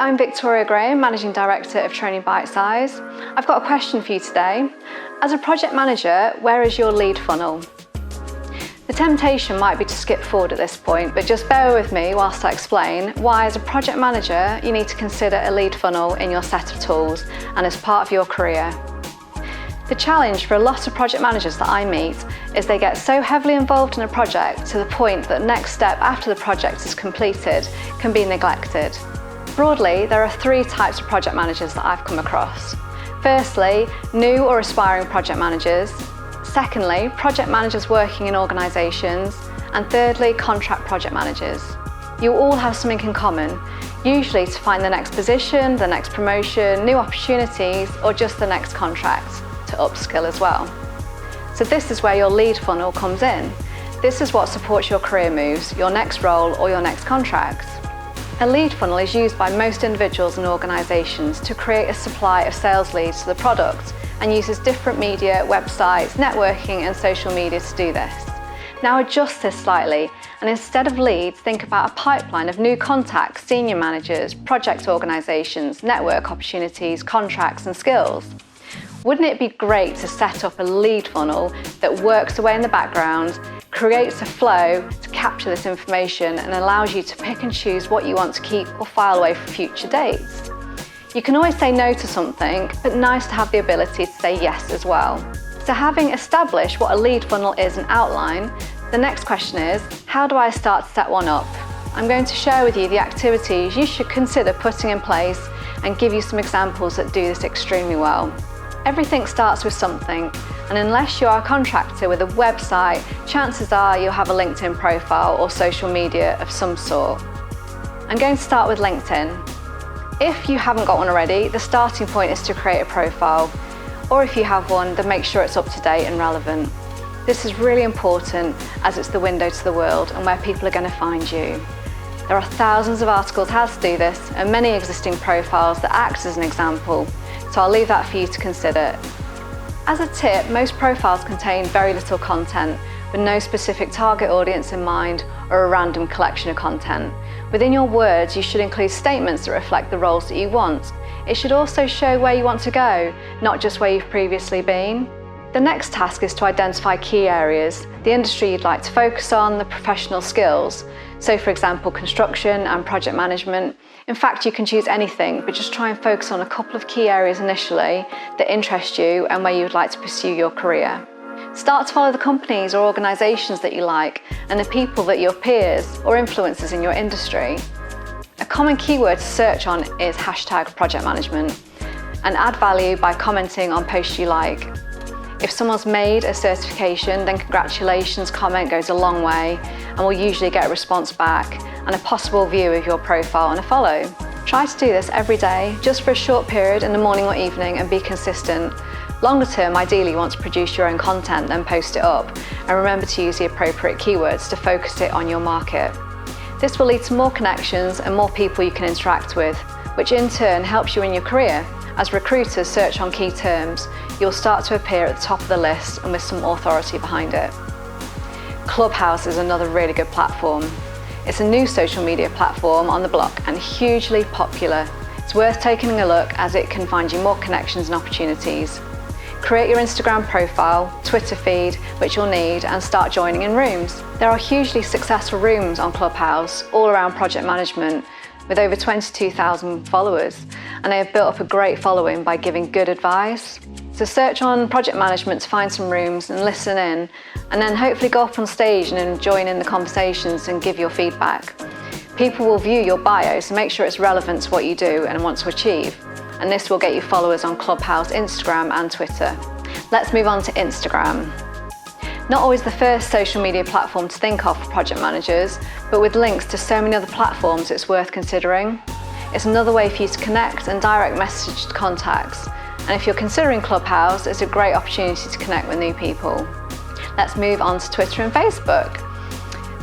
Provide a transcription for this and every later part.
I'm Victoria Graham, Managing Director of Training Bite Size. I've got a question for you today. As a project manager, where is your lead funnel? The temptation might be to skip forward at this point, but just bear with me whilst I explain why, as a project manager, you need to consider a lead funnel in your set of tools and as part of your career. The challenge for a lot of project managers that I meet is they get so heavily involved in a project to the point that next step after the project is completed can be neglected. Broadly, there are three types of project managers that I've come across. Firstly, new or aspiring project managers. Secondly, project managers working in organisations. And thirdly, contract project managers. You all have something in common, usually to find the next position, the next promotion, new opportunities, or just the next contract, to upskill as well. So this is where your lead funnel comes in. This is what supports your career moves, your next role or your next contract. A lead funnel is used by most individuals and organisations to create a supply of sales leads to the product and uses different media, websites, networking and social media to do this. Now adjust this slightly and instead of leads, think about a pipeline of new contacts, senior managers, project organisations, network opportunities, contracts and skills. Wouldn't it be great to set up a lead funnel that works away in the background, creates a flow to capture this information and allows you to pick and choose what you want to keep or file away for future dates? You can always say no to something, but nice to have the ability to say yes as well. So having established what a lead funnel is and outline, the next question is, how do I start to set one up? I'm going to share with you the activities you should consider putting in place and give you some examples that do this extremely well. Everything starts with something, and unless you are a contractor with a website, chances are you'll have a LinkedIn profile or social media of some sort. I'm going to start with LinkedIn. If you haven't got one already, the starting point is to create a profile, or if you have one, then make sure it's up to date and relevant. This is really important as it's the window to the world and where people are going to find you. There are thousands of articles how to do this and many existing profiles that act as an example, so I'll leave that for you to consider. As a tip, most profiles contain very little content with no specific target audience in mind or a random collection of content. Within your words, you should include statements that reflect the roles that you want. It should also show where you want to go, not just where you've previously been. The next task is to identify key areas, the industry you'd like to focus on, the professional skills. So for example, construction and project management. In fact, you can choose anything, but just try and focus on a couple of key areas initially that interest you and where you would like to pursue your career. Start to follow the companies or organisations that you like and the people that your peers or influencers in your industry. A common keyword to search on is #projectmanagement and add value by commenting on posts you like. If someone's made a certification, then congratulations comment goes a long way and will usually get a response back and a possible view of your profile and a follow. Try to do this every day, just for a short period in the morning or evening, and be consistent. Longer term, ideally you want to produce your own content, then post it up, and remember to use the appropriate keywords to focus it on your market. This will lead to more connections and more people you can interact with, which in turn helps you in your career. As recruiters search on key terms, you'll start to appear at the top of the list and with some authority behind it. Clubhouse is another really good platform. It's a new social media platform on the block and hugely popular. It's worth taking a look as it can find you more connections and opportunities. Create your Instagram profile, Twitter feed, which you'll need, and start joining in rooms. There are hugely successful rooms on Clubhouse all around project management with over 22,000 followers, and they have built up a great following by giving good advice. So search on project management to find some rooms and listen in, and then hopefully go up on stage and join in the conversations and give your feedback. People will view your bio, so make sure it's relevant to what you do and want to achieve. And this will get you followers on Clubhouse, Instagram and Twitter. Let's move on to Instagram. Not always the first social media platform to think of for project managers, but with links to so many other platforms, it's worth considering. It's another way for you to connect and direct message to contacts. And if you're considering Clubhouse, it's a great opportunity to connect with new people. Let's move on to Twitter and Facebook.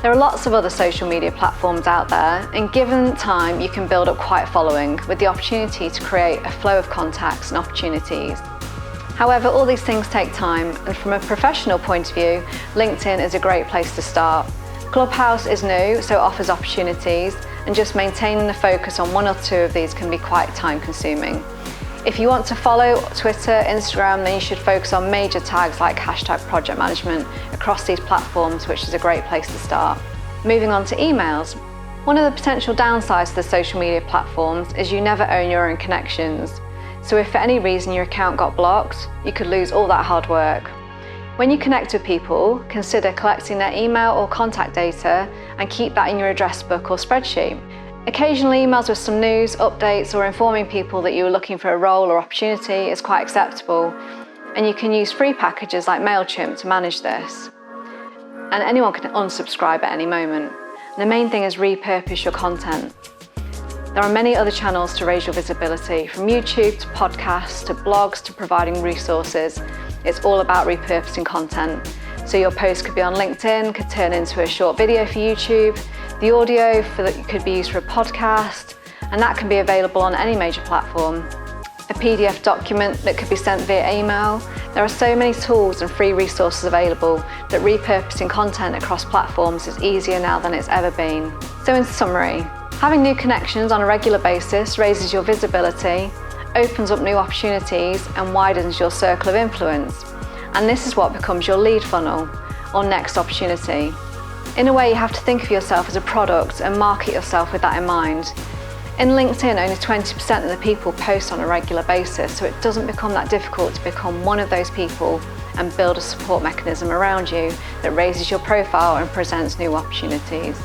There are lots of other social media platforms out there, and given time, you can build up quite a following with the opportunity to create a flow of contacts and opportunities. However, all these things take time, and from a professional point of view, LinkedIn is a great place to start. Clubhouse is new, so it offers opportunities, and just maintaining the focus on one or two of these can be quite time consuming. If you want to follow Twitter, Instagram, then you should focus on major tags like #project management across these platforms, which is a great place to start. Moving on to emails. One of the potential downsides to the social media platforms is you never own your own connections. So if for any reason your account got blocked, you could lose all that hard work. When you connect with people, consider collecting their email or contact data and keep that in your address book or spreadsheet. Occasional emails with some news, updates, or informing people that you are looking for a role or opportunity is quite acceptable, and you can use free packages like MailChimp to manage this. And anyone can unsubscribe at any moment. The main thing is repurpose your content. There are many other channels to raise your visibility, from YouTube to podcasts to blogs to providing resources. It's all about repurposing content. So your post could be on LinkedIn, could turn into a short video for YouTube. The audio could be used for a podcast, and that can be available on any major platform. A PDF document that could be sent via email. There are so many tools and free resources available that repurposing content across platforms is easier now than it's ever been. So in summary, having new connections on a regular basis raises your visibility, opens up new opportunities, and widens your circle of influence. And this is what becomes your lead funnel, or next opportunity. In a way, you have to think of yourself as a product and market yourself with that in mind. In LinkedIn, only 20% of the people post on a regular basis, so it doesn't become that difficult to become one of those people and build a support mechanism around you that raises your profile and presents new opportunities.